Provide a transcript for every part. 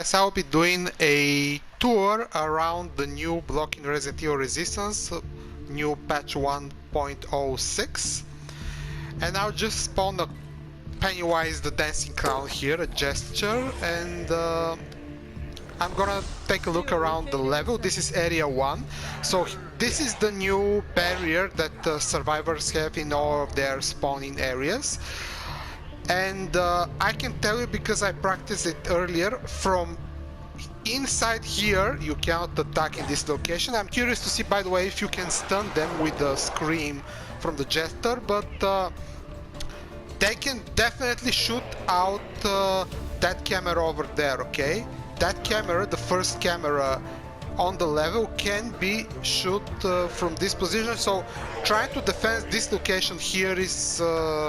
Yes, I'll be doing a tour around the new block in Resident Evil Resistance, new patch 1.06, and I'll just spawn a Pennywise the Dancing Clown here, a gesture, and I'm gonna take a look around the level. This is area 1, so this is the new barrier that survivors have in all of their spawning areas. And I can tell you, because I practiced it earlier, from inside here you cannot attack in this location. I'm curious to see, by the way, if you can stun them with the scream from the jester, but they can definitely shoot out that camera over there, okay? That camera, the first camera on the level, can be shoot from this position, so trying to defend this location here is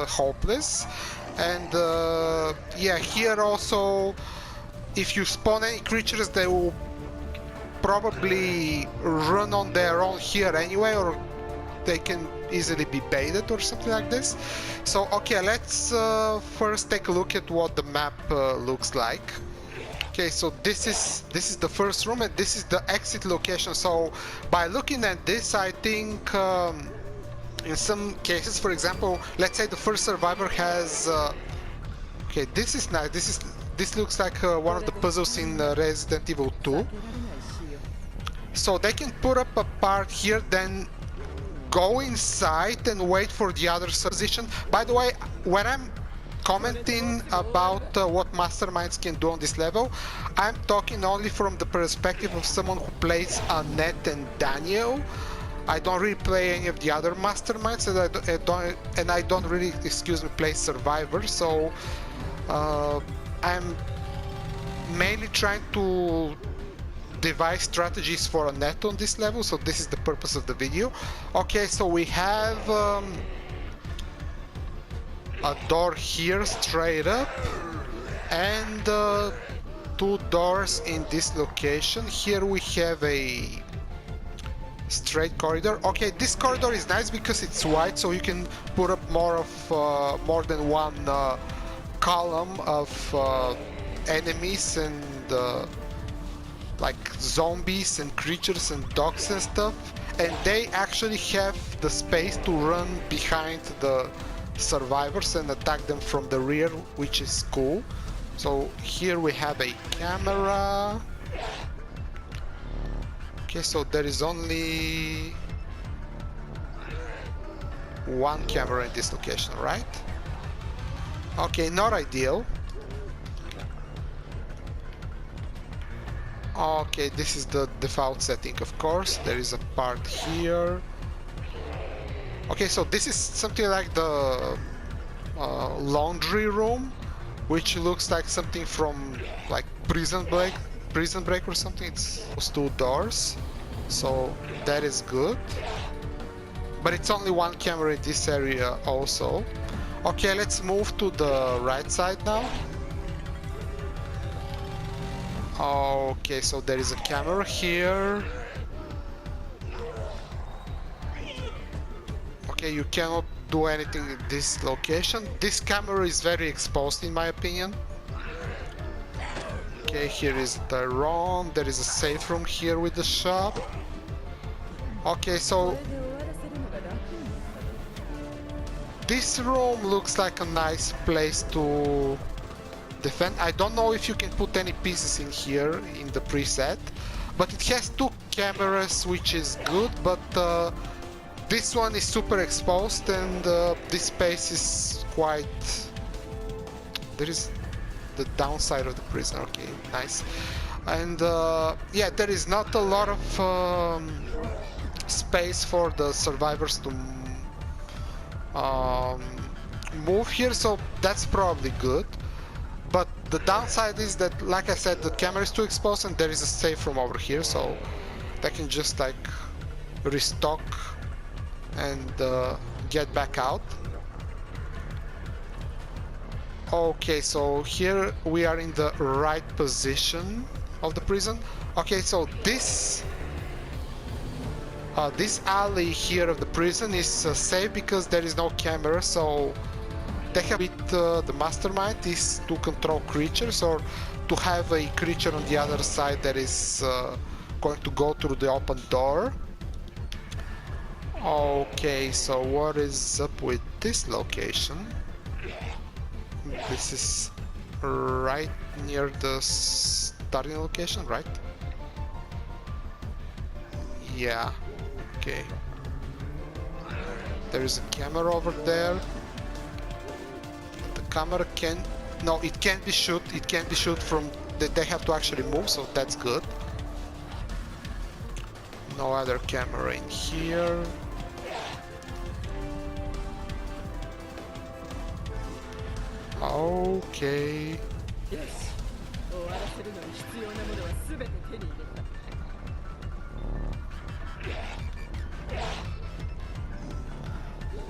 hopeless. And yeah, here also, if you spawn any creatures, they will probably run on their own here anyway, or they can easily be baited or something like this. So okay, let's first take a look at what the map looks like. Okay, so this is the first room, and this is the exit location. So by looking at this, I think in some cases, for example, let's say the first survivor has okay, this is nice. This looks like one of the puzzles in Resident Evil 2. So they can put up a part here, then go inside and wait for the other position. By the way, when I'm commenting about what masterminds can do on this level, I'm talking only from the perspective of someone who plays Annette and Daniel. I don't really play any of the other masterminds, and I don't really, excuse me, play Survivor. So I'm mainly trying to devise strategies for a net on this level, so this is the purpose of the video. Okay, so we have a door here straight up, and two doors in this location. Here we have a straight corridor. Okay, this corridor is nice because it's wide, so you can put up more than one column of enemies and like zombies and creatures and dogs and stuff, and they actually have the space to run behind the survivors and attack them from the rear, which is cool. So here we have a camera. Okay, so there is only one camera in this location, right? Okay, not ideal. Okay, this is the default setting, of course. There is a part here. Okay, so this is something like the laundry room, which looks like something from like Prison Break or something. It's those two doors, so that is good. But it's only one camera in this area also. Okay, let's move to the right side now. Okay, so there is a camera here. Okay, you cannot do anything in this location. This camera is very exposed in my opinion. Okay, here is the room. There is a safe room here with the shop. Okay, so this room looks like a nice place to defend. I don't know if you can put any pieces in here in the preset, but it has two cameras, which is good, but this one is super exposed, and this space is quite... There is the downside of the prison. Okay, nice. And yeah, there is not a lot of space for the survivors to move here, so that's probably good. But the downside is that, like I said, the camera is too exposed, and there is a safe room over here, so they can just like restock and get back out. Okay, so here we are in the right position of the prison. Okay, so this alley here of the prison is safe because there is no camera, so they have with the Mastermind is to control creatures or to have a creature on the other side that is going to go through the open door. Okay, so what is up with this location? This is right near the starting location, right? Yeah, okay. There is a camera over there. The camera can... No, it can't be shoot. It can't be shoot from... They have to actually move, so that's good. No other camera in here. Okay.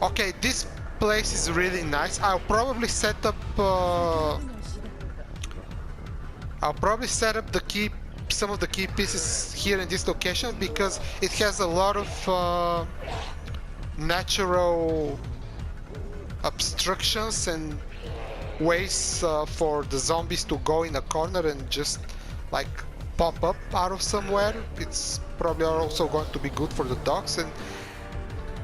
Okay, this place is really nice. I'll probably set up the key, some of the key pieces here in this location because it has a lot of natural obstructions and ways for the zombies to go in a corner and just like pop up out of somewhere. It's probably also going to be good for the dogs, and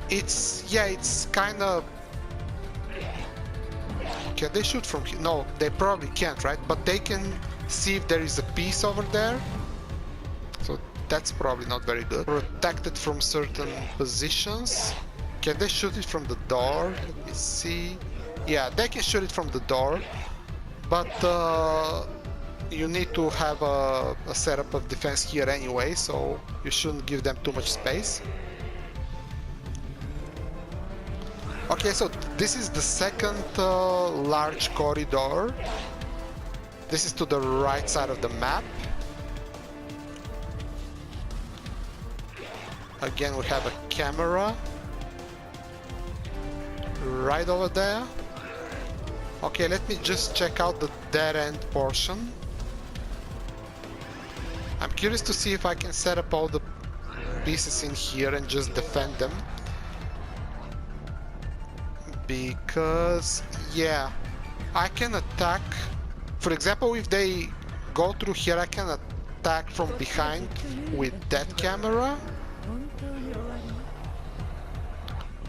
it's, yeah, it's kind of... Can they shoot from here? No, they probably can't, right? But they can see if there is a piece over there, so that's probably not very good. Protected from certain positions. Can they shoot it from the door? Let me see. Yeah, they can shoot it from the door, but you need to have a setup of defense here anyway, so you shouldn't give them too much space. Okay, so this is the second large corridor. This is to the right side of the map. Again, we have a camera right over there. Okay, let me just check out the dead end portion. I'm curious to see if I can set up all the pieces in here and just defend them. Because, yeah, I can attack. For example, if they go through here, I can attack from behind with that camera.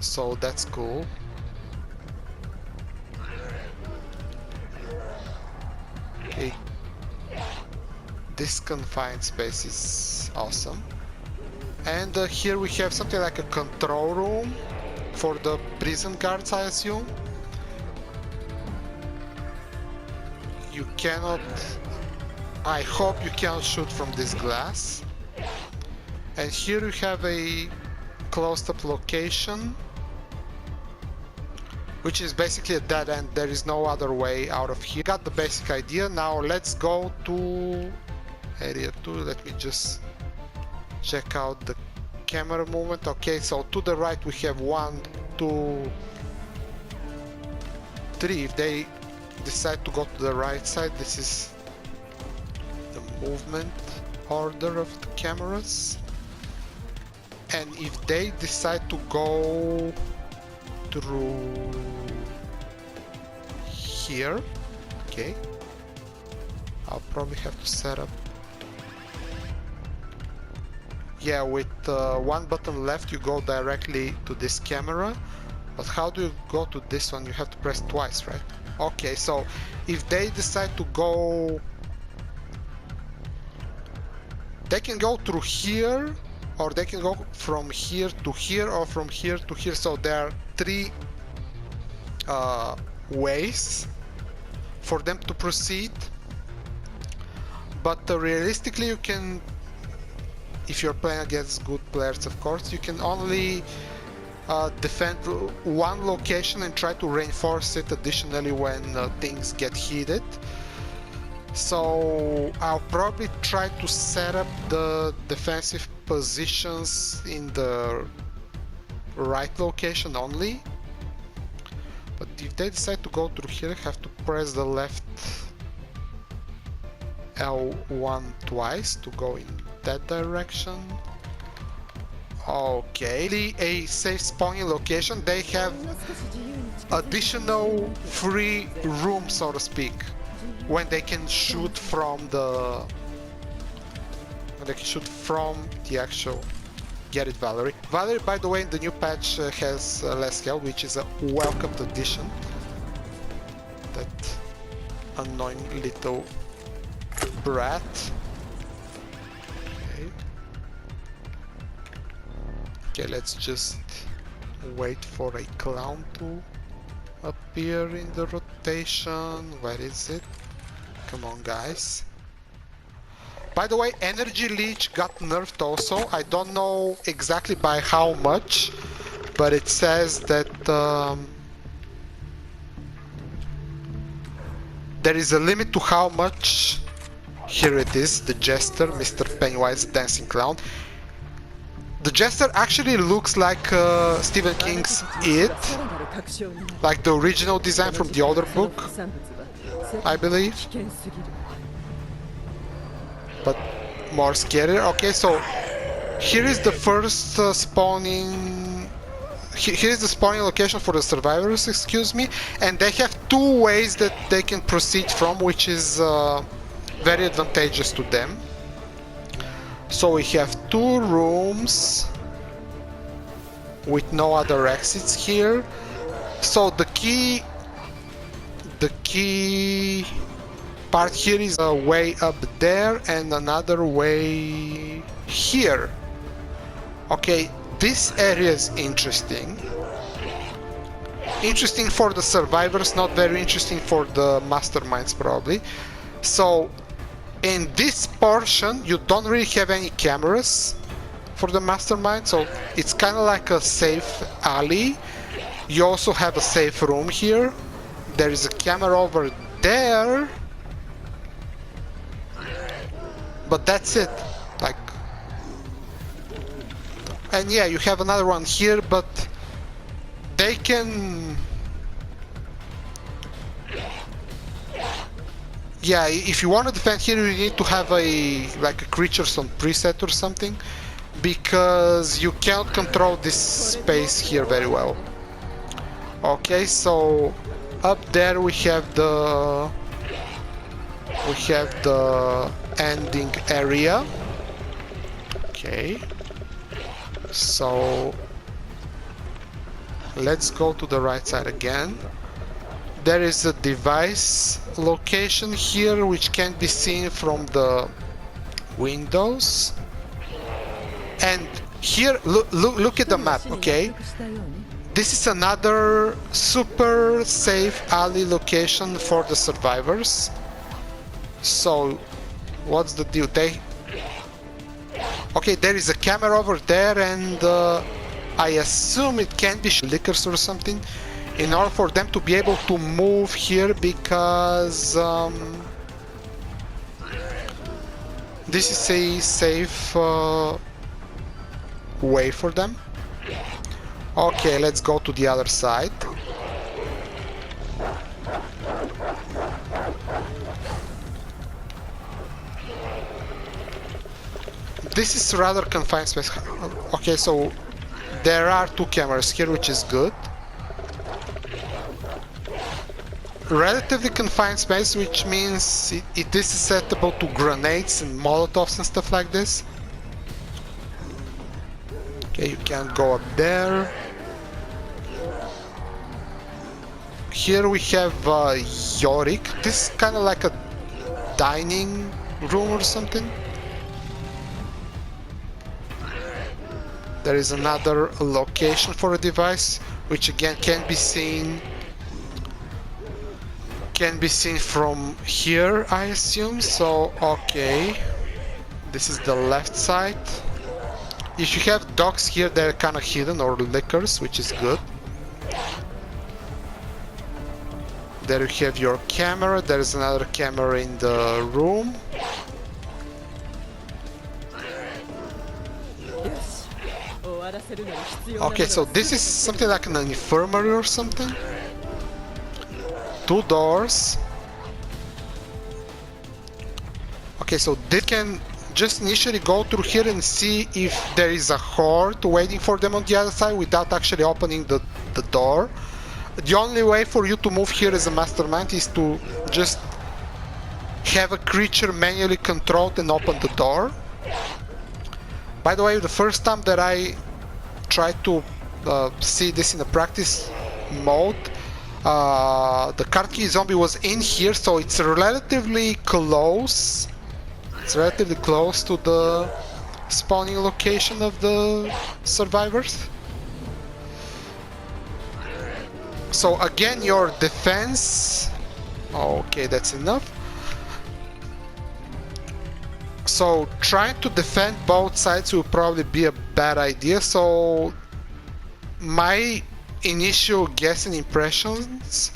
So that's cool. Okay. This confined space is awesome. And here we have something like a control room for the prison guards, I assume. You cannot... I hope you cannot shoot from this glass. And here we have a closed-up location, which is basically a dead end. There is no other way out of here. Got the basic idea. Now let's go to area 2. Let me just check out the camera movement. Okay, so to the right we have 1, 2, 3. If they decide to go to the right side, this is the movement order of the cameras. And if they decide to go through here, okay, I'll probably have to set up, yeah, with one button left you go directly to this camera, but how do you go to this one? You have to press twice, right? Okay, so if they decide to go, they can go through here, or they can go from here to here, or from here to here. So there are 3 ways for them to proceed. But realistically, you can, if you're playing against good players, of course, you can only defend one location and try to reinforce it additionally when things get heated. So I'll probably try to set up the defensive positions in the right location only. But if they decide to go through here, I have to press the left L1 twice to go in that direction. Okay, a safe spawning location. They have additional free room, so to speak. when they can shoot from the actual. Get it, Valerie. Valerie, by the way, in the new patch has less health, which is a welcomed addition. That annoying little brat. Okay, let's just wait for a clown to appear in the rotation. Where is it? Come on, guys. By the way, Energy Leech got nerfed also. I don't know exactly by how much, but it says that there is a limit to how much. Here it is, the Jester, Mr. Pennywise Dancing Clown. The Jester actually looks like Stephen King's It, like the original design from the older book, I believe. But more scary. Okay, so here is the first spawning. Here is the spawning location for the survivors, excuse me, and they have two ways that they can proceed from, which is very advantageous to them. So we have two rooms with no other exits here. So the key part here is a way up there and another way here. Okay, this area is interesting. Interesting for the survivors, not very interesting for the masterminds probably. So in this portion you don't really have any cameras for the mastermind, so it's kind of like a safe alley. You also have a safe room here. There is a camera over there, but that's it. Like, and yeah, you have another one here, but they can, yeah, if you want to defend here you need to have a creatures on preset or something, because you can't control this space here very well. Okay, so up there we have the ending area. Okay, so let's go to the right side again. There is a device location here which can be seen from the windows. And here, look at the map, okay? This is another super safe alley location for the survivors. So, what's the deal? Okay, there is a camera over there, and I assume it can be lickers or something, in order for them to be able to move here, because this is a safe way for them. Okay, let's go to the other side. This is rather confined space. Okay, so there are two cameras here, which is good. Relatively confined space, which means it is susceptible to grenades and molotovs and stuff like this. Okay, you can't go up there. Here we have Yorick. This is kind of like a dining room or something. There is another location for a device, which again can be seen from here, I assume. So okay, this is the left side. If you have dogs here, they're kind of hidden, or lickers, which is good. There you have your camera. There's another camera in the room. Okay, so this is something like an infirmary or something. Two doors. Okay, so they can just initially go through here and see if there is a horde waiting for them on the other side without actually opening the door. The only way for you to move here as a mastermind is to just have a creature manually controlled and open the door. By the way, the first time that I tried to see this in a practice mode, the card key zombie was in here, so it's relatively close. It's relatively close to the spawning location of the survivors. So again, your defense... Okay, that's enough. So trying to defend both sides will probably be a bad idea. So my initial guess and impressions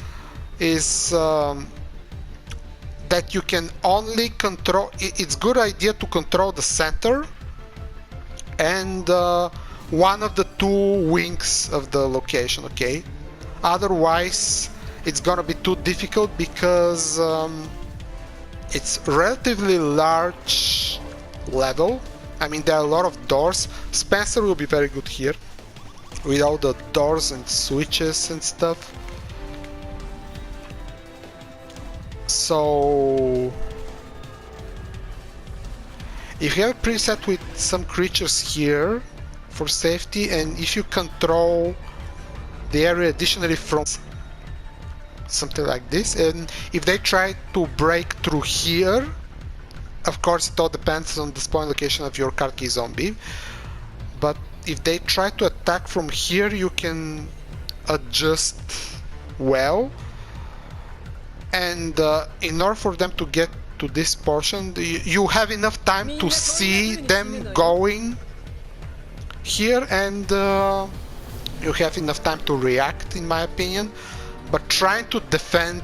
is that you can only control... It's good idea to control the center and one of the two wings of the location, okay? Otherwise, it's gonna be too difficult because it's relatively large level. I mean, there are a lot of doors. Spencer will be very good here with all the doors and switches and stuff. So if you have a preset with some creatures here for safety, and if you control the area additionally from something like this, and if they try to break through here, of course it all depends on the spawn location of your card key zombie, but if they try to attack from here, you can adjust well, and in order for them to get to this portion, you have enough time to see them going here, and you have enough time to react, in my opinion. But trying to defend,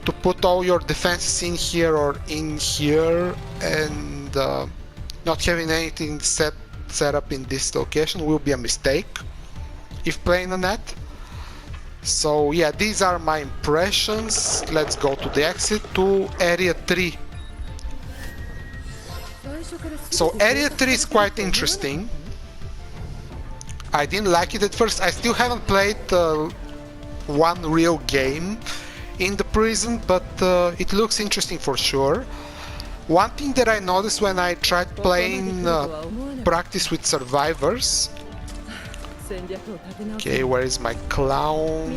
to put all your defenses in here or in here, and not having anything set up in this location will be a mistake if playing on that. So yeah, these are my impressions. Let's go to the exit to area 3. So area 3 is quite interesting. I didn't like it at first. I still haven't played one real game in the prison, but it looks interesting for sure. One thing that I noticed when I tried playing practice with survivors... Okay, where is my clown?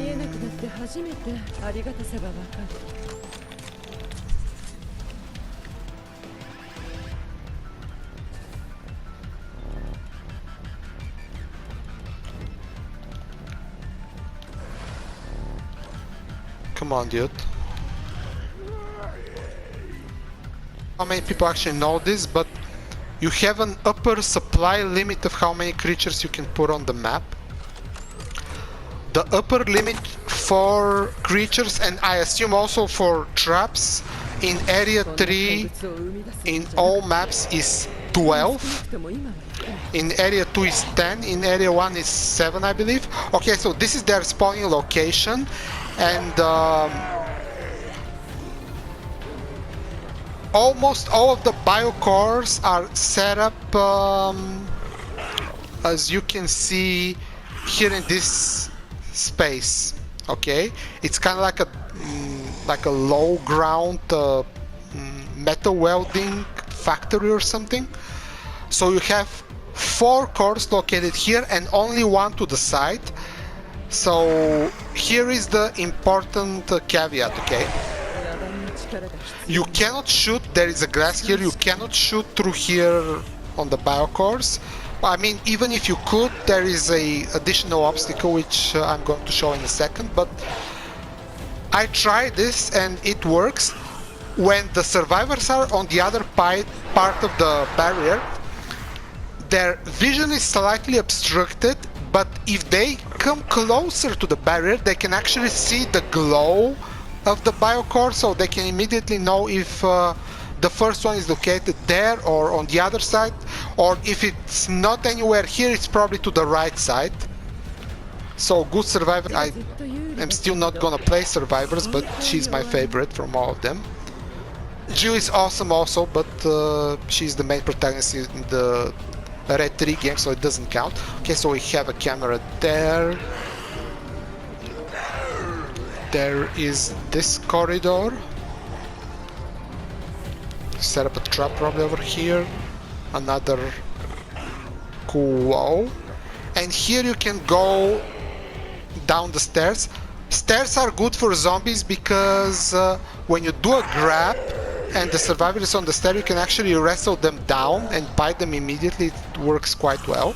Come on, dude. How many people actually know this, but you have an upper supply limit of how many creatures you can put on the map. The upper limit for creatures, and I assume also for traps, in area 3 in all maps is 12. In area 2 is 10, in area 1 is 7, I believe. Okay, so this is their spawning location, and almost all of the biocores are set up as you can see here in this space. Okay, it's kind of like a low ground metal welding factory or something. So you have 4 cores located here and only 1 to the side. So here is the important caveat, okay? You cannot shoot, there is a glass here, you cannot shoot through here on the biocores. I mean, even if you could, there is a additional obstacle which I'm going to show in a second, but I tried this and it works. When the survivors are on the other part of the barrier, their vision is slightly obstructed, but if they come closer to the barrier, they can actually see the glow of the biocore, so they can immediately know if the first one is located there or on the other side, or if it's not anywhere here, it's probably to the right side. So good survivor. I am still not gonna play survivors, but she's my favorite from all of them. Jill is awesome also, but she's the main protagonist in the Red 3 game, so it doesn't count. Okay, so we have a camera there. There is this corridor. Set up a trap probably over here. Another cool wall. And here you can go down the stairs. Stairs are good for zombies because when you do a grab and the survivor is on the stair, you can actually wrestle them down and bite them immediately. It works quite well.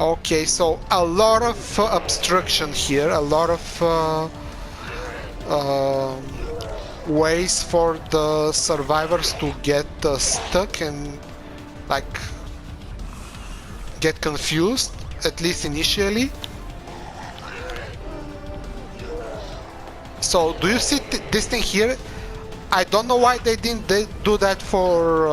Okay, so a lot of obstruction here, a lot of ways for the survivors to get stuck and like get confused, at least initially. So do you see this thing here? I don't know why they didn't do that for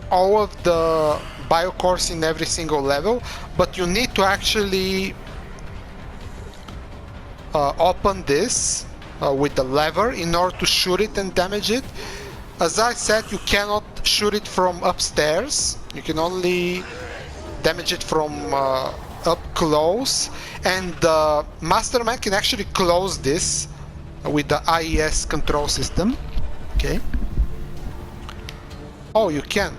all of the biocores in every single level, but you need to actually open this with the lever in order to shoot it and damage it. As I said, you cannot shoot it from upstairs. You can only damage it from up close, and the Mastermind can actually close this with the IES control system. Okay. Oh, you can.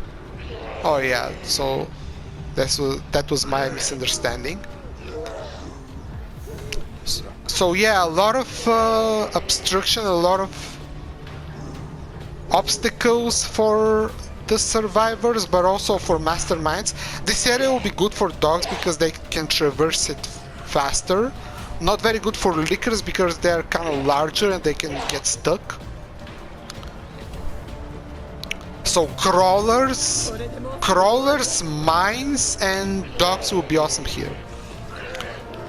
Oh yeah, so that was my misunderstanding. So yeah, a lot of obstruction, a lot of obstacles for the survivors, but also for masterminds. This area will be good for dogs because they can traverse it faster. Not very good for lickers because they're kind of larger and they can get stuck. So crawlers, mines, and dogs will be awesome here.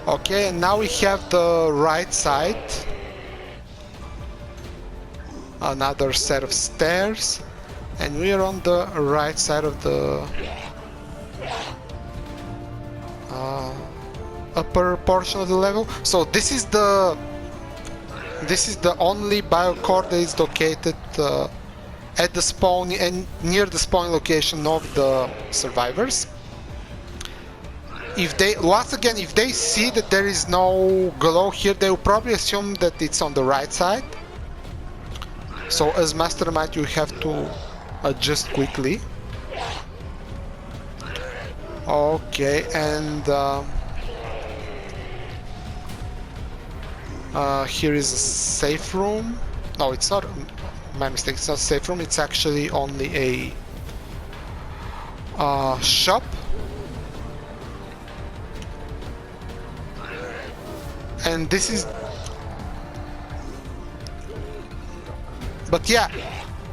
Okay, and now we have the right side. Another set of stairs. And we are on the right side of the upper portion of the level. So this is the only biocore that is located at the spawn and near the spawn location of the survivors. If they if they see that there is no glow here, they will probably assume that it's on the right side. So as Mastermind, you have to adjust quickly. Okay, and here is a safe room. No, it's not. My mistake. It's not a safe room. It's actually only a shop. And this is. But yeah.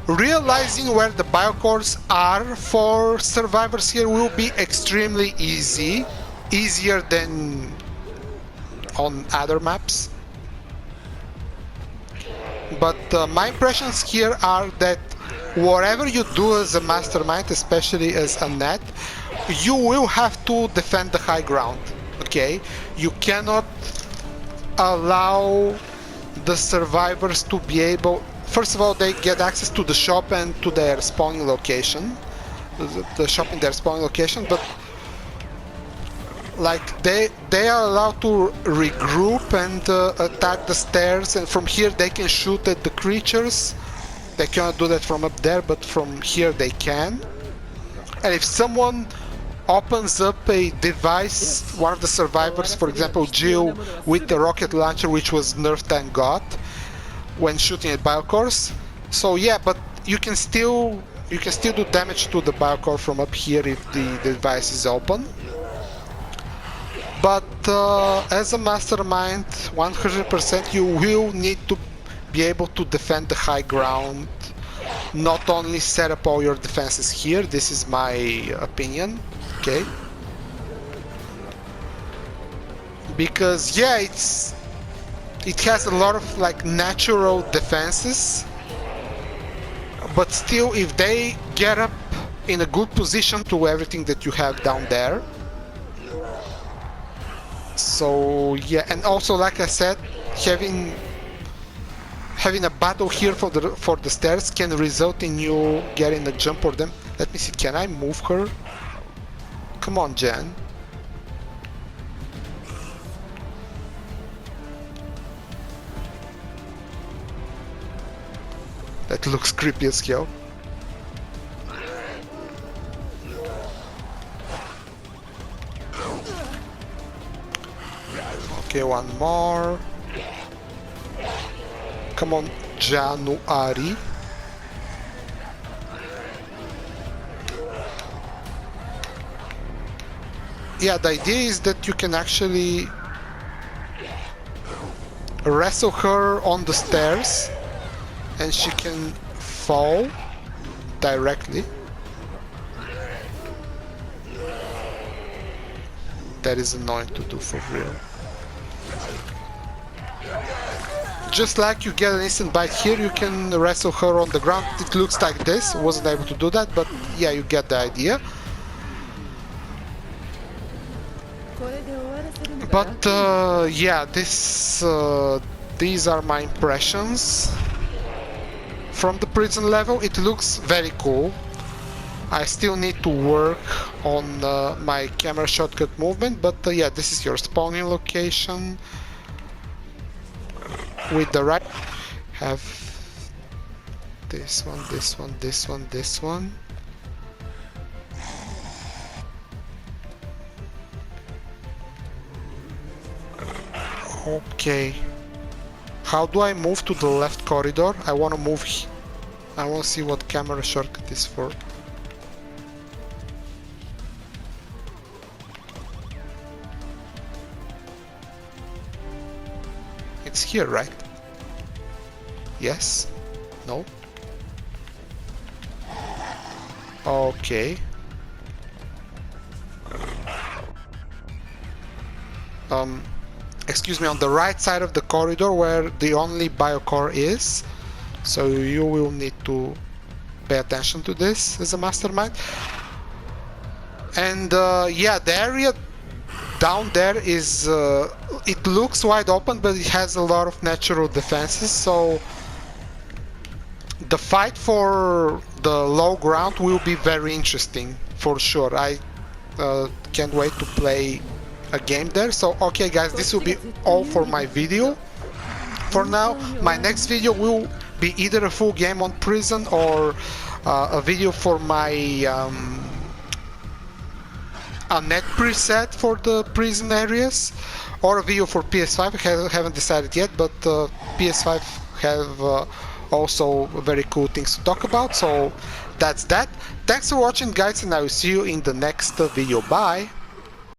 Realizing where the biocores are for survivors here will be extremely easy, easier than on other maps. But my impressions here are that whatever you do as a mastermind, especially as a net, you will have to defend the high ground. Okay, you cannot allow the survivors to be able. First of all, they get access to the shop and to their spawning location, the shop in their spawning location, but like they are allowed to regroup and attack the stairs, and from here they can shoot at the creatures. They cannot do that from up there, but from here they can. And if someone opens up a device, one of the survivors, for example Jill with the rocket launcher, which was nerfed and got when shooting at biocores. So yeah, but you can still do damage to the biocore from up here if the device is open. But as a mastermind, 100% you will need to be able to defend the high ground. Not only set up all your defenses here. This is my opinion. Okay. Because yeah, it has a lot of like natural defenses, but still if they get up in a good position to everything that you have down there. So yeah, and also like I said, having a battle here for the stairs can result in you getting a jump for them. Let me see, can I move her? Come on, Jen. it looks creepy as hell. Okay, one more. Come on, January. Yeah, the idea is that you can actually wrestle her on the stairs and she can fall directly. That is annoying to do for real. Just like you get an instant bite here, you can wrestle her on the ground. It looks like this. I wasn't able to do that, but yeah, you get the idea. But yeah, these are my impressions from the prison level. It looks very cool. I still need to work on my camera shortcut movement, but yeah, this is your spawning location. With the right, have this one, this one, this one, this one. Okay. How do I move to the left corridor? I want to move. I want to see what camera shortcut is for. It's here, right? Yes? No? Okay. Excuse me, on the right side of the corridor where the only biocore is. So you will need to pay attention to this as a mastermind. And yeah, the area down there is it looks wide open, but it has a lot of natural defenses, so the fight for the low ground will be very interesting for sure. I can't wait to play a game there. So okay guys, this will be all for my video for now. My next video will be either a full game on prison or a video for my a net preset for the prison areas, or a video for PS5. I haven't decided yet, but PS5 have also very cool things to talk about. So that's that. Thanks for watching guys, and I will see you in the next video. Bye.